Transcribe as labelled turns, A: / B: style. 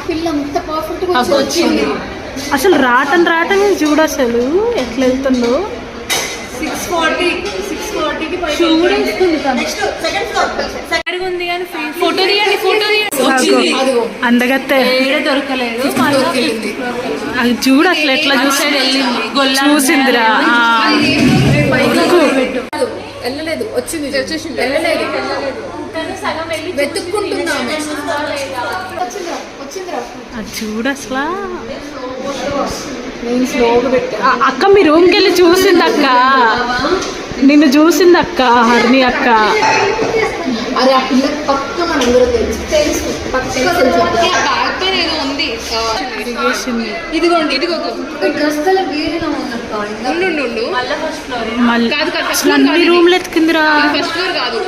A: పిల్ల అంత పర్ఫెక్ట్ గా వచ్చింది.
B: అసలు రావటం చూడు అసలు ఎట్లా వెళ్తుందో.
A: 640కి
C: ఉంది కానీ ఫోటో తీయండి.
B: అందగత్తే
C: దొరకలేదు.
B: అది చూడు అసలు ఎట్లా చూసిందిరా.
A: వెళ్ళలేదు, వచ్చింది వెళ్ళలేదు, వెతుక్కుంటుందా
B: అది చూడు అసలు. అక్క మీ రూమ్కి వెళ్ళి చూసింది అక్క, నిన్ను చూసింది అక్క, హర్ని అక్క.
A: అరే ఆ పిల్ల పక్క మనందరూ తెలుసు పక్క ఉంది. ఇదిగోండి డ్రెస్ కలర్ వేరేగా ఉందక్క.
B: అసలు అన్ని రూమ్లు ఎత్తుకుందిరా.
A: ఫస్ట్ ఫ్లోర్ కాదు,